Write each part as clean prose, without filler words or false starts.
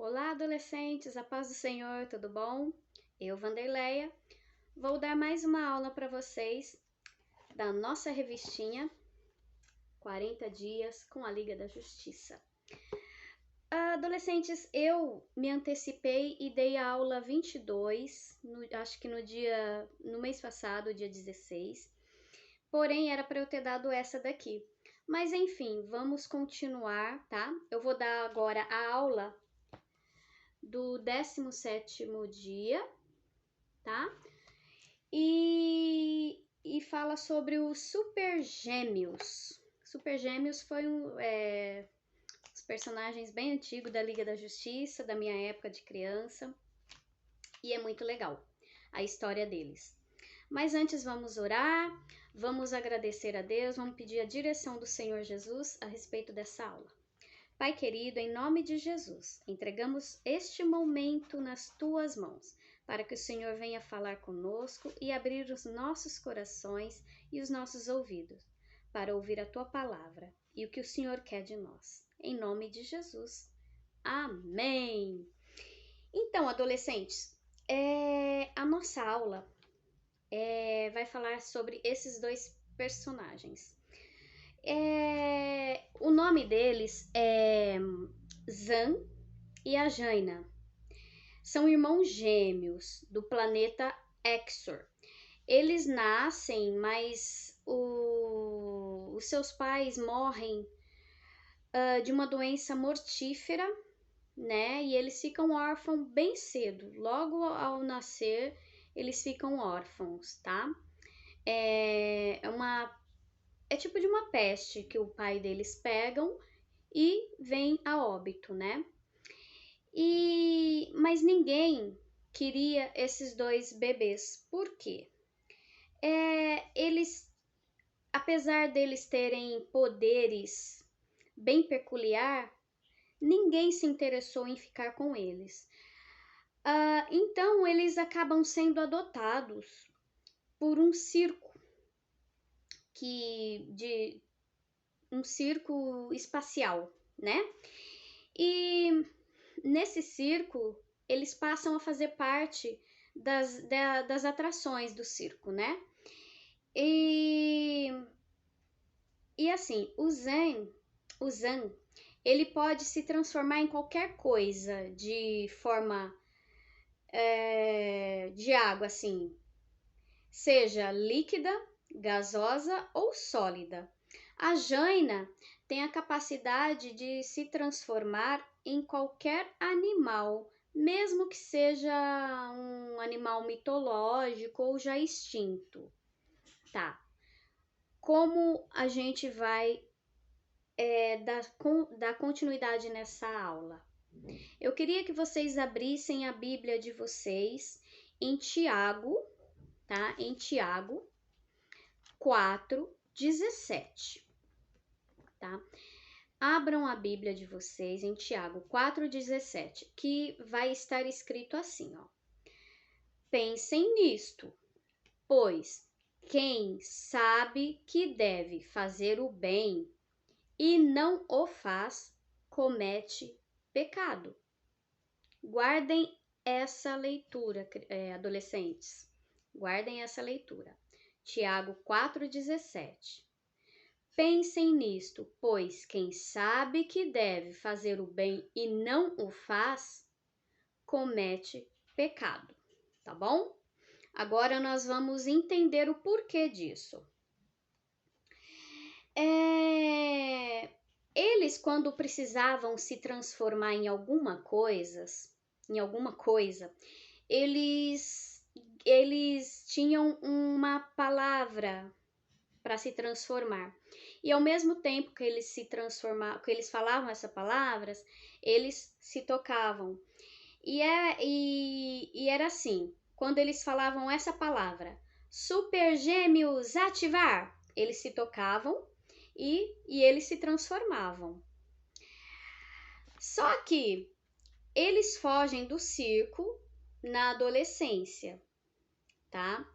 Olá, adolescentes, a paz do Senhor, tudo bom? Eu, Vanderleia, vou dar mais uma aula para vocês da nossa revistinha 40 Dias com a Liga da Justiça. Adolescentes, eu me antecipei e dei a aula 22, acho que no mês passado, dia 16, porém era para eu ter dado essa daqui. Mas enfim, vamos continuar, tá? Eu vou dar agora a aula do 17º dia, tá? E fala sobre os Super Gêmeos. Super Gêmeos foi os personagens bem antigos da Liga da Justiça, da minha época de criança, e é muito legal a história deles. Mas antes vamos orar, vamos agradecer a Deus, vamos pedir a direção do Senhor Jesus a respeito dessa aula. Pai querido, em nome de Jesus, entregamos este momento nas tuas mãos, para que o Senhor venha falar conosco e abrir os nossos corações e os nossos ouvidos, para ouvir a tua palavra e o que o Senhor quer de nós. Em nome de Jesus. Amém! Então, adolescentes, a nossa aula vai falar sobre esses dois personagens. O nome deles é Zan e a Jaina. São irmãos gêmeos do planeta Exor. Eles nascem, mas os seus pais morrem de uma doença mortífera, né? E eles ficam órfãos bem cedo. Logo ao nascer, eles ficam órfãos, tá? É tipo de uma peste que o pai deles pegam e vem a óbito, né? Mas ninguém queria esses dois bebês. Por quê? Eles, apesar deles terem poderes bem peculiar, ninguém se interessou em ficar com eles. Então eles acabam sendo adotados por um circo um circo espacial, né? E nesse circo eles passam a fazer parte das atrações do circo, né? E assim, o Zan, ele pode se transformar em qualquer coisa de forma de água, assim, seja líquida, gasosa ou sólida. A Jaina tem a capacidade de se transformar em qualquer animal, mesmo que seja um animal mitológico ou já extinto. Tá. Como a gente vai dar continuidade nessa aula? Eu queria que vocês abrissem a Bíblia de vocês em Tiago, tá? Em Tiago 4:17, tá? Abram a Bíblia de vocês em Tiago 4:17, que vai estar escrito assim, ó. Pensem nisto, pois quem sabe que deve fazer o bem e não o faz, comete pecado. Guardem essa leitura, adolescentes. Guardem essa leitura. Tiago 4:17. Pensem nisto, pois quem sabe que deve fazer o bem e não o faz, comete pecado, tá bom? Agora nós vamos entender o porquê disso. Eles, quando precisavam se transformar em alguma coisa, eles tinham uma palavra para se transformar. E ao mesmo tempo que eles se transformavam, que eles falavam essas palavras, eles se tocavam. E era assim, quando eles falavam essa palavra, Super Gêmeos ativar, eles se tocavam e eles se transformavam. Só que eles fogem do circo na adolescência, tá?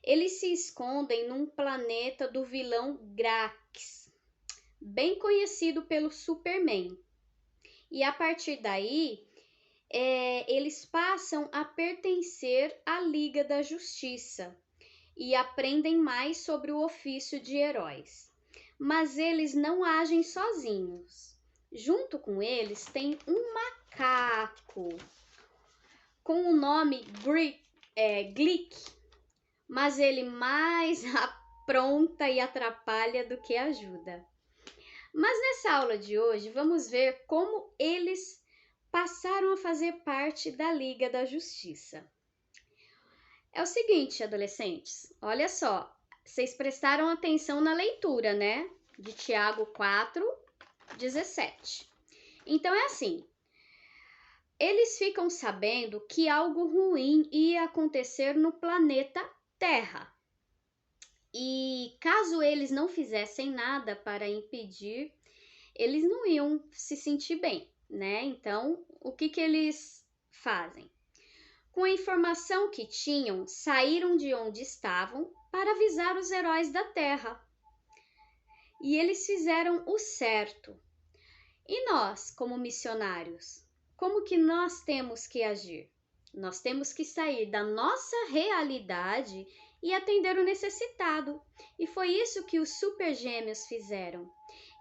Eles se escondem num planeta do vilão Grax, bem conhecido pelo Superman. E a partir daí, eles passam a pertencer à Liga da Justiça e aprendem mais sobre o ofício de heróis. Mas eles não agem sozinhos. Junto com eles tem um macaco com o nome Glick, mas ele mais apronta e atrapalha do que ajuda. Mas nessa aula de hoje vamos ver como eles passaram a fazer parte da Liga da Justiça. É o seguinte, adolescentes, olha só, vocês prestaram atenção na leitura, né? De Tiago 4:17. Então é assim, eles ficam sabendo que algo ruim ia acontecer no planeta Terra. E caso eles não fizessem nada para impedir, eles não iam se sentir bem, né? Então, o que eles fazem? Com a informação que tinham, saíram de onde estavam para avisar os heróis da Terra. E eles fizeram o certo. E nós, como missionários, como que nós temos que agir? Nós temos que sair da nossa realidade e atender o necessitado. E foi isso que os Super Gêmeos fizeram.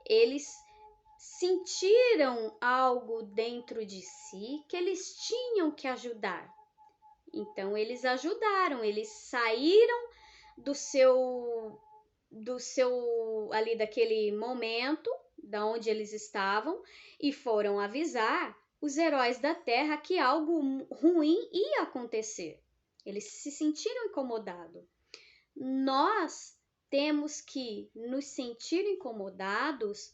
Eles sentiram algo dentro de si que eles tinham que ajudar. Então eles ajudaram, eles saíram do seu ali daquele momento, da onde eles estavam, e foram avisar os heróis da Terra que algo ruim ia acontecer. Eles se sentiram incomodados. Nós temos que nos sentir incomodados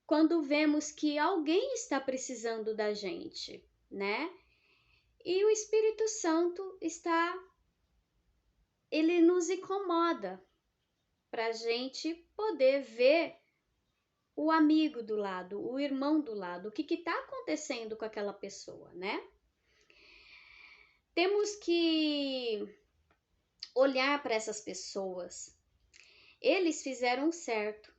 quando vemos que alguém está precisando da gente, né? E o Espírito Santo ele nos incomoda para a gente poder ver o amigo do lado, o irmão do lado, o que está acontecendo com aquela pessoa, né? Temos que olhar para essas pessoas. Eles fizeram certo.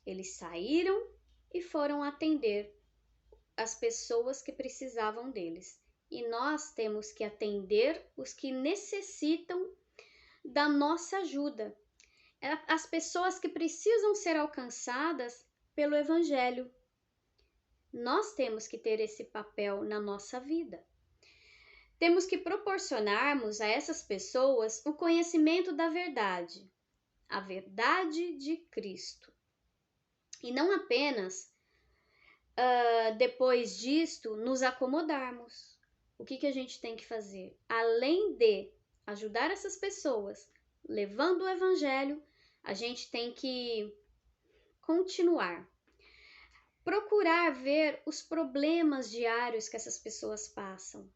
Eles saíram e foram atender as pessoas que precisavam deles. E nós temos que atender os que necessitam da nossa ajuda. As pessoas que precisam ser alcançadas pelo Evangelho. Nós temos que ter esse papel na nossa vida. Temos que proporcionarmos a essas pessoas o conhecimento da verdade, a verdade de Cristo. E não apenas depois disto nos acomodarmos. O que a gente tem que fazer? Além de ajudar essas pessoas, levando o Evangelho, a gente tem que continuar. Procurar ver os problemas diários que essas pessoas passam.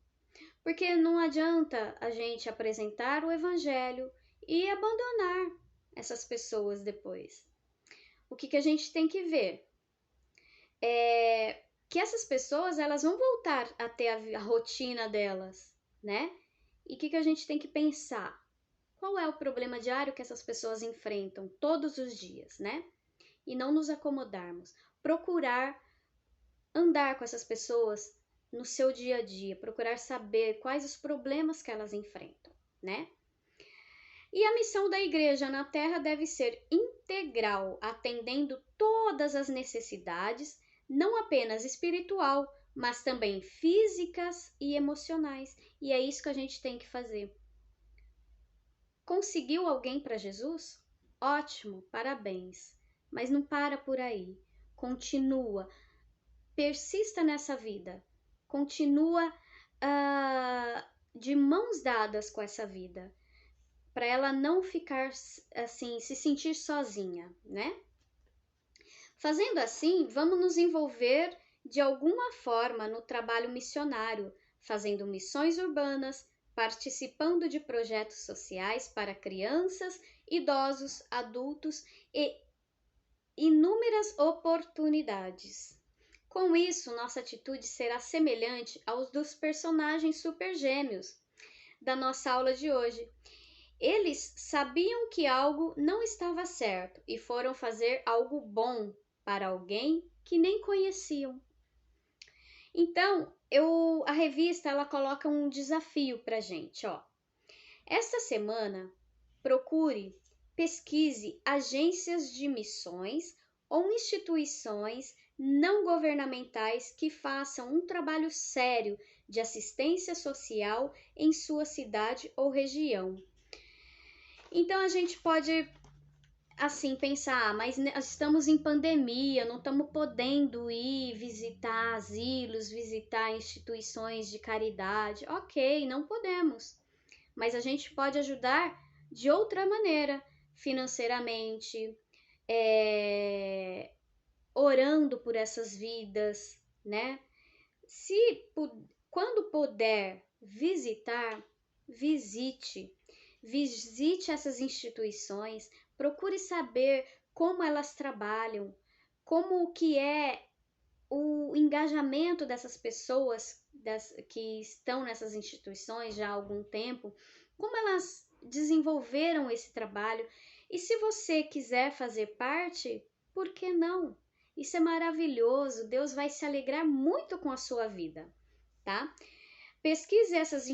Porque não adianta a gente apresentar o Evangelho e abandonar essas pessoas depois. O que a gente tem que ver? Que essas pessoas elas vão voltar a ter a rotina delas, né? E o que a gente tem que pensar? Qual é o problema diário que essas pessoas enfrentam todos os dias, né? E não nos acomodarmos. Procurar andar com essas pessoas no seu dia a dia, procurar saber quais os problemas que elas enfrentam, né? E a missão da igreja na Terra deve ser integral, atendendo todas as necessidades, não apenas espiritual, mas também físicas e emocionais. E é isso que a gente tem que fazer. Conseguiu alguém para Jesus? Ótimo, parabéns. Mas não para por aí. Continua, persista nessa vida. Continua de mãos dadas com essa vida. Para ela não ficar assim, se sentir sozinha, né? Fazendo assim, vamos nos envolver de alguma forma no trabalho missionário, fazendo missões urbanas, participando de projetos sociais para crianças, idosos, adultos e inúmeras oportunidades. Com isso, nossa atitude será semelhante aos dos personagens Super Gêmeos da nossa aula de hoje. Eles sabiam que algo não estava certo e foram fazer algo bom para alguém que nem conheciam. Então, a revista ela coloca um desafio pra gente, ó. Esta semana, procure, pesquise agências de missões ou instituições não governamentais que façam um trabalho sério de assistência social em sua cidade ou região. Então a gente pode assim pensar, mas estamos em pandemia, não estamos podendo ir visitar asilos, visitar instituições de caridade. Ok, não podemos, mas a gente pode ajudar de outra maneira, financeiramente, orando por essas vidas, né? Quando puder visitar, visite. Visite essas instituições, procure saber como elas trabalham, como que é o engajamento dessas pessoas que estão nessas instituições já há algum tempo, como elas desenvolveram esse trabalho. E se você quiser fazer parte, por que não? Isso é maravilhoso, Deus vai se alegrar muito com a sua vida, tá? Pesquise essas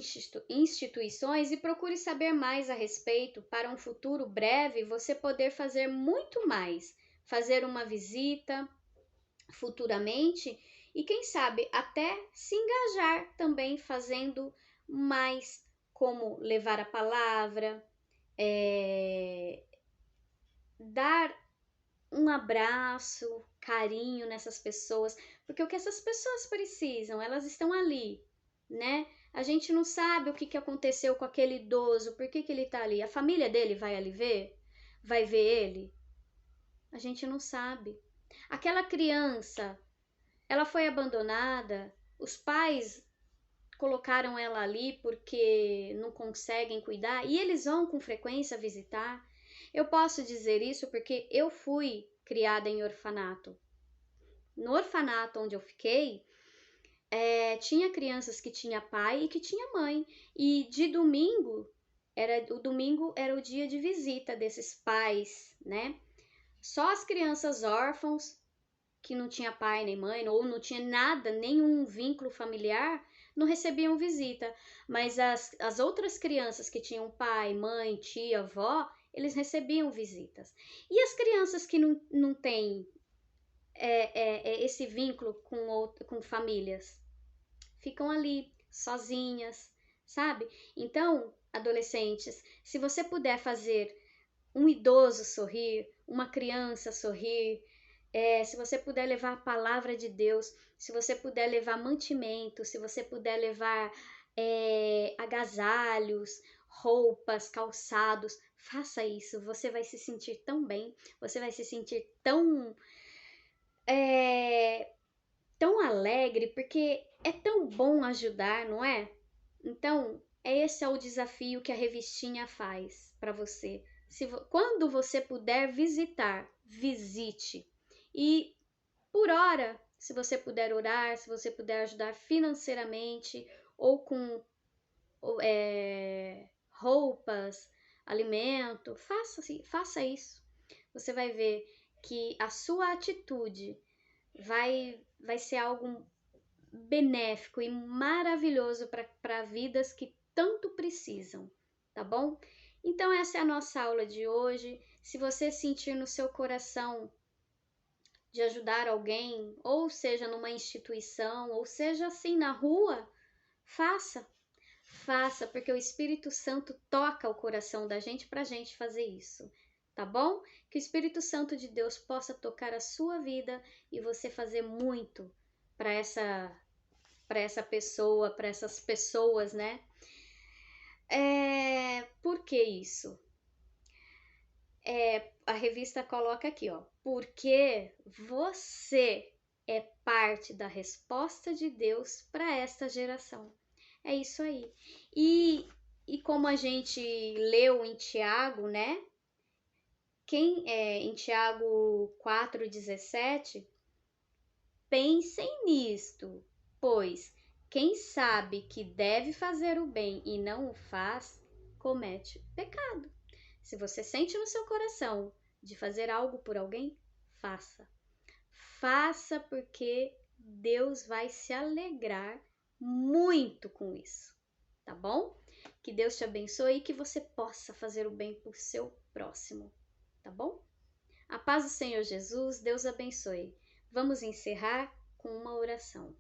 instituições e procure saber mais a respeito para um futuro breve você poder fazer muito mais, fazer uma visita futuramente e quem sabe até se engajar também fazendo mais, como levar a palavra, dar um abraço, carinho nessas pessoas, porque o que essas pessoas precisam, elas estão ali, né? A gente não sabe o que aconteceu com aquele idoso, por que ele tá ali. A família dele vai ali ver? Vai ver ele? A gente não sabe. Aquela criança, ela foi abandonada, os pais colocaram ela ali porque não conseguem cuidar e eles vão com frequência visitar. Eu posso dizer isso porque eu fui criada em orfanato. No orfanato onde eu fiquei, tinha crianças que tinha pai e que tinha mãe. E de domingo, o domingo era o dia de visita desses pais, né? Só as crianças órfãos que não tinha pai nem mãe, ou não tinha nada, nenhum vínculo familiar, não recebiam visita. Mas as outras crianças que tinham pai, mãe, tia, avó, eles recebiam visitas. E as crianças que não têm esse vínculo com famílias, ficam ali, sozinhas, sabe? Então, adolescentes, se você puder fazer um idoso sorrir, uma criança sorrir, se você puder levar a palavra de Deus, se você puder levar mantimento, se você puder levar agasalhos, roupas, calçados, faça isso. Você vai se sentir tão bem, você vai se sentir tão alegre, porque é tão bom ajudar, não é? Então, esse é o desafio que a revistinha faz para você. Quando você puder visitar, visite. E por hora, se você puder orar, se você puder ajudar financeiramente ou com roupas, alimento, faça isso. Você vai ver que a sua atitude vai ser algo benéfico e maravilhoso para vidas que tanto precisam, tá bom? Então essa é a nossa aula de hoje. Se você sentir no seu coração de ajudar alguém, ou seja numa instituição, ou seja assim na rua, faça. Faça, porque o Espírito Santo toca o coração da gente para a gente fazer isso, tá bom? Que o Espírito Santo de Deus possa tocar a sua vida e você fazer muito para essa pessoa, para essas pessoas, né? Por que isso? A revista coloca aqui, ó, porque você é parte da resposta de Deus para esta geração. É isso aí. E como a gente leu em Tiago, né? Em Tiago 4,17, pensem nisto, pois quem sabe que deve fazer o bem e não o faz, comete pecado. Se você sente no seu coração de fazer algo por alguém, faça. Faça porque Deus vai se alegrar muito com isso, tá bom? Que Deus te abençoe e que você possa fazer o bem por seu próximo, tá bom? A paz do Senhor Jesus, Deus abençoe. Vamos encerrar com uma oração.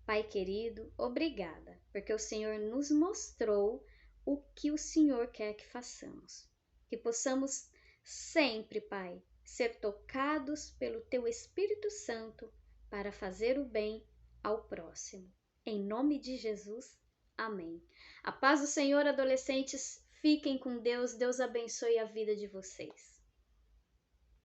Pai querido, obrigada, porque o Senhor nos mostrou o que o Senhor quer que façamos. Que possamos sempre, Pai, ser tocados pelo Teu Espírito Santo para fazer o bem ao próximo. Em nome de Jesus, amém. A paz do Senhor, adolescentes, fiquem com Deus. Deus abençoe a vida de vocês.